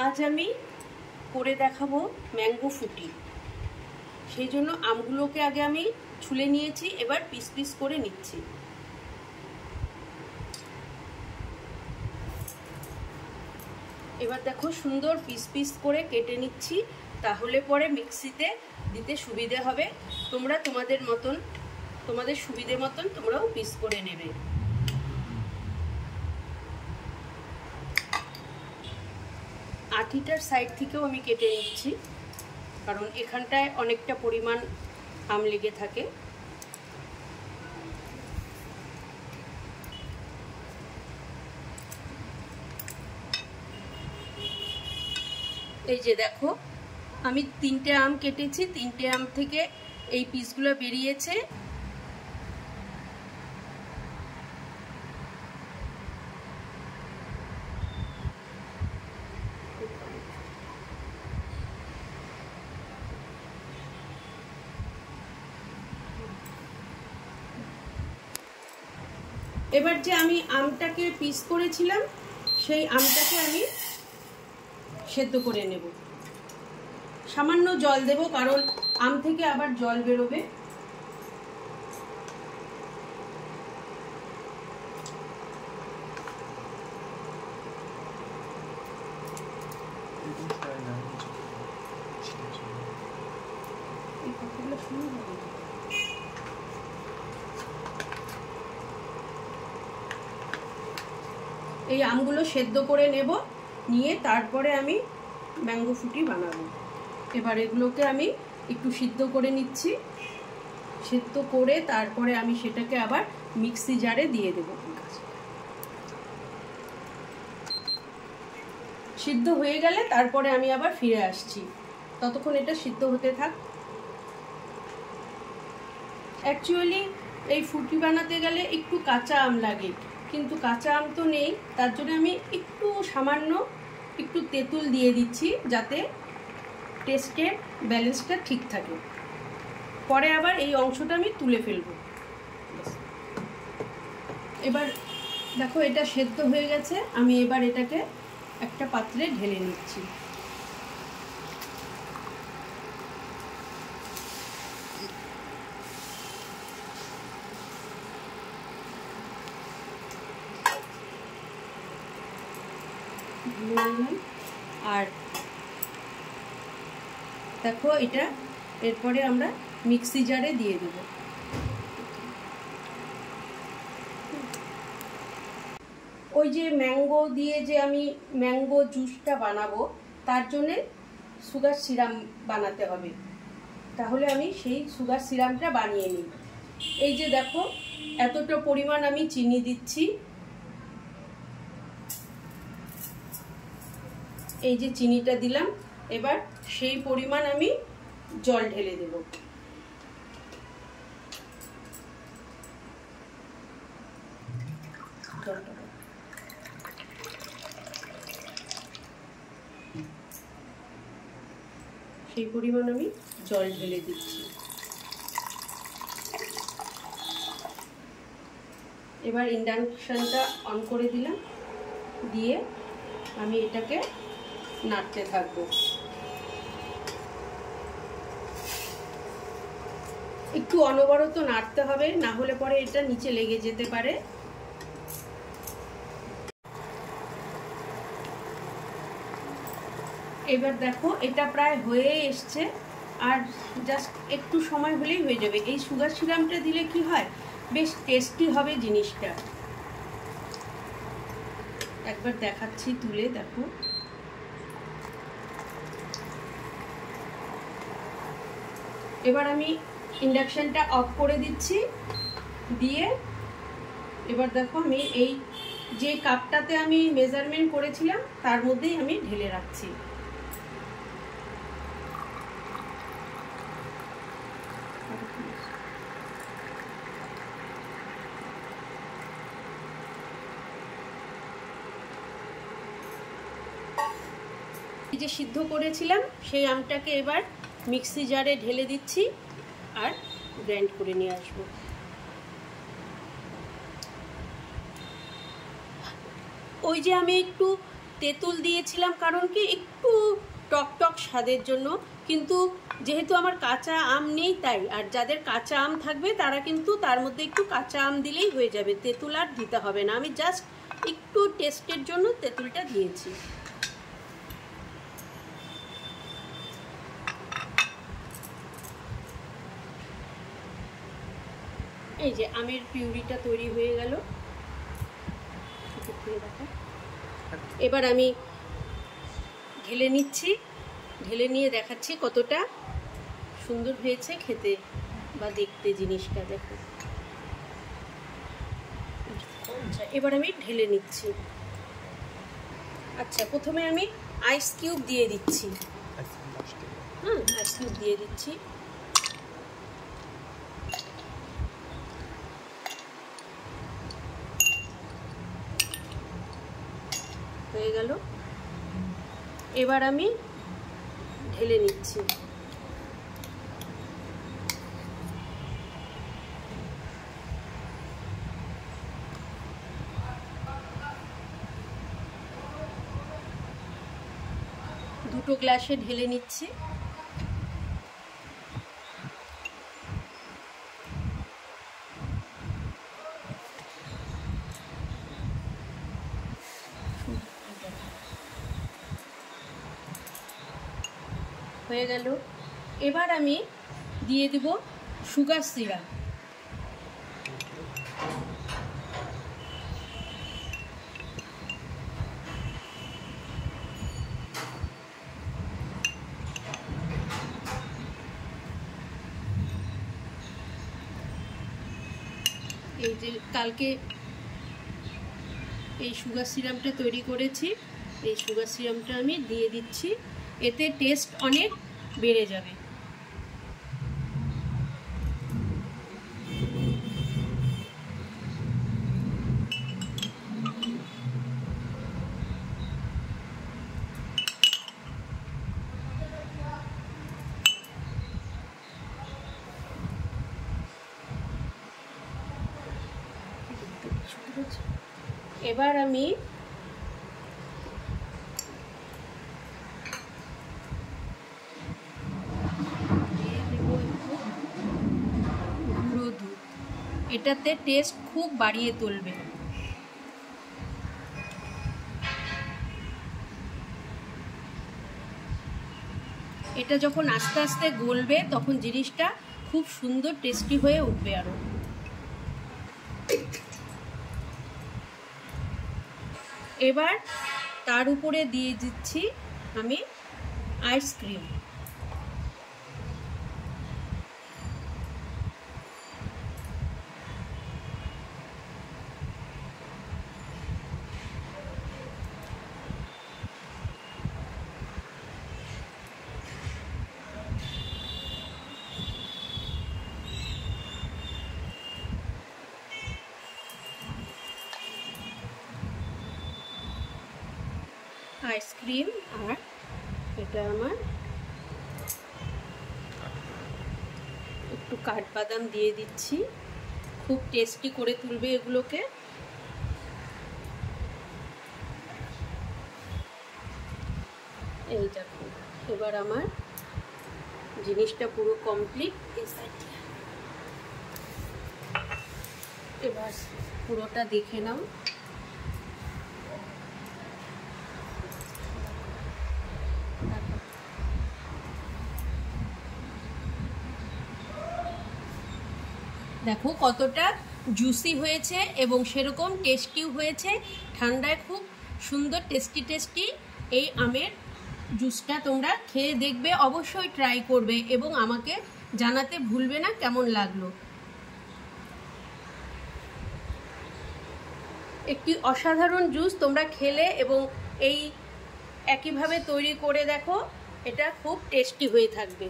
আজ আমি করে দেখাবো ম্যাঙ্গো ফুটি। সেই জন্য আমগুলোকে আগে আমি ছুলে নিয়েছি, এবার পিস পিস করে নিচ্ছি। এবার দেখো সুন্দর পিস পিস করে কেটে নিচ্ছি, তাহলে পরে মিক্সিতে দিতে সুবিধে হবে। তোমরা তোমাদের সুবিধে মতন তোমরাও পিস করে নেবে। আটিটার সাইড থেকেও আমি কেটে নিচ্ছি, কারণ এখানটায় অনেকটা পরিমাণ আম লেগে থাকে। এই যে দেখো আমি 3টে আম কেটেছি, 3টে আম থেকে এই পিসগুলো বেরিয়েছে। এবার যে আমি আমটাকে পিস করেছিলাম সেই আমটাকে আমি সেদ্ধ করে নেব। সামান্য জল দেব, কারণ আম থেকে আবার জল বেরোবে। এই আমগুলো সেদ্ধ করে নেব, নিয়ে তারপরে আমি ম্যাঙ্গো ফুটি বানাবো। এবার এগুলোকে আমি একটু সিদ্ধ করে নিচ্ছি। সিদ্ধ করে তারপরে আমি সেটাকে আবার মিক্সি জারে দিয়ে দেব। সিদ্ধ হয়ে গেলে তারপরে আমি আবার ফিরে আসছি, ততক্ষণ এটা সিদ্ধ হতে থাক। অ্যাকচুয়ালি এই ফুটি বানাতে গেলে একটু কাঁচা আম লাগে, কিন্তু কাঁচা আম তো নেই, তার জন্য আমি সামান্য একটু তেঁতুল দিয়ে দিচ্ছি, যাতে টেস্টের ব্যালেন্সটা ঠিক থাকে। পরে আবার এই অংশটা আমি তুলে ফেলবো। এবার দেখো এটা সেদ্ধ হয়ে গেছে, আমি এবার এটাকে একটা পাত্রে ঢেলে নিচ্ছি। আর দেখো এটা এরপরে আমরা মিক্সি জারে দিয়ে দেব। ওই যে ম্যাঙ্গো দিয়ে যে আমি ম্যাঙ্গো জুসটা বানাবো, তার জন্যে সুগার সিরাপ বানাতে হবে। তাহলে আমি সেই সুগার সিরাপটা বানিয়ে নিই। এই যে দেখো এতটা পরিমাণ আমি চিনি দিচ্ছি। এই যে চিনিটা দিলাম, এবার সেই পরিমাণ আমি জল ঢেলে দেব। সেই পরিমাণ আমি জল ঢেলে দিচ্ছি। এবার ইন্ডাকশনটা অন করে দিলাম, দিয়ে আমি এটাকে নাড়তে থাকবো। একটু অনবরত নাড়তে হবে, না হলে পরে এটা নিচে লেগে যেতে পারে। এবার দেখো এটা প্রায় হয়ে এসছে, আর জাস্ট একটু সময় হলেই হয়ে যাবে। এই সুগার সিরাপটা দিলে কি হয়, বেশ টেস্টি হবে জিনিসটা। একবার দেখাচ্ছি তুলে, দেখো এবার আমি ইন্ডাকশনটা অফ করে দিচ্ছি, দিয়ে এবার দেখো আমি এই যে কাপটাতে আমি মেজারমেন্ট করেছিলাম তার মধ্যেই আমি ঢেলে রাখছি। এই যে সিদ্ধ করেছিলাম সেই আমটাকে এবার মিক্সি জারে ঢেলে দিচ্ছি আর গ্রাইন্ড করে নিয়ে আসবো। ওই যে আমি একটু তেঁতুল দিয়েছিলাম কারণ কি একটু টক টক স্বাদের জন্য, কিন্তু যেহেতু আমার কাঁচা আম নেই তাই। আর যাদের কাঁচা আম থাকবে তারা কিন্তু তার মধ্যে একটু কাঁচা আম দিলেই হয়ে যাবে, তেঁতুল আর দিতে হবে না। আমি জাস্ট একটু টেস্টের জন্য তেঁতুলটা দিয়েছি। এই যে আমের পিউরিটা তৈরি হয়ে গেল। এবার আমি ঢেলে নিচ্ছি, ঢেলে নিয়ে দেখাচ্ছি কতটা সুন্দর হয়েছে খেতে বা দেখতে জিনিসটা। দেখো, আচ্ছা এবার আমি ঢেলে নিচ্ছি। আচ্ছা প্রথমে আমি আইস কিউব দিয়ে দিচ্ছি। আইস কিউব দিয়ে দিচ্ছি। হয়ে গেল। এবার আমি ঢেলে নিচ্ছি। দুটো গ্লাসে ঢেলে নিচ্ছি। হয়ে গেল। এবার আমি দিয়ে দেব সুগার সিরাপ। এই যে কালকে এই সুগার সিরাপটা তৈরি করেছি, এই সুগার সিরাপটা আমি দিয়ে দিচ্ছি। এতে টেস্ট অনেক বেড়ে যাবে। এবার আমি গুঁড়ো দুধ, এটাতে টেস্ট খুব বাড়িয়ে তুলবে। এটা যখন আস্তে আস্তে গলবে তখন জিনিসটা খুব সুন্দর টেস্টি হয়ে উঠবে। আরো এবার তার উপরে দিয়ে দিচ্ছি আমি আইসক্রিম। আইসক্রিম আর এটা আমার একটু কাঠবাদাম দিয়ে দিচ্ছি, খুব টেস্টি করে তুলবে এগুলোকে। এই দেখো এবার আমার জিনিসটা পুরো কমপ্লিট। এবার পুরোটা দেখে নাও। দেখো কতটা জুসি হয়েছে এবং সেরকম টেস্টিও হয়েছে। ঠান্ডায় খুব সুন্দর টেস্টি এই আমের জুসটা তোমরা খেয়ে দেখবে, অবশ্যই ট্রাই করবে এবং আমাকে জানাতে ভুলবে না কেমন লাগলো। একটি অসাধারণ জুস তোমরা খেলে এবং এই একইভাবে তৈরি করে দেখো, এটা খুব টেস্টি হয়ে থাকবে।